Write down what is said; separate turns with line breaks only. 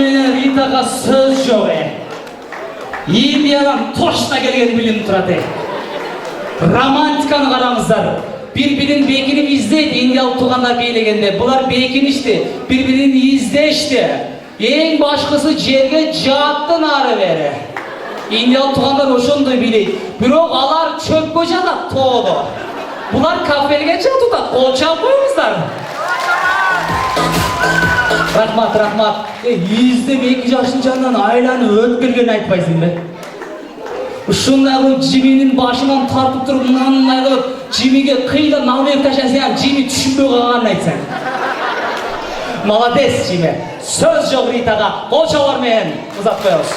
менен Ритага сөз жок. Индиядан точно келген билинип турат. Романтиканы караңыздар. Bir-birinin bekini izleydi Indiyalı tuğanlar beylегенде. Бұлар бекінішті, bir-birinin izleşti. En başkası жерге жаттын ары бері. Indiyalı tuğanlar oşundu bileydi. Бирок алар çöpкө жатат тоолу. Бұлар кафелге жатуда, кол чаппайбыздар. Рахмат, рахмат. Издеп 2 жаштын жанынан айланып өткөргөнүн айтпайсың бе? Ушундай кылып Жиминин башынан тартып туруп мындай кылып Жимиге кыйла нал берип ташасаң, Жими түшүнбөй калганын айтсаң. Молодец, Жими. Сөз жок Ритага. Кол чабар менен узатпайбыз.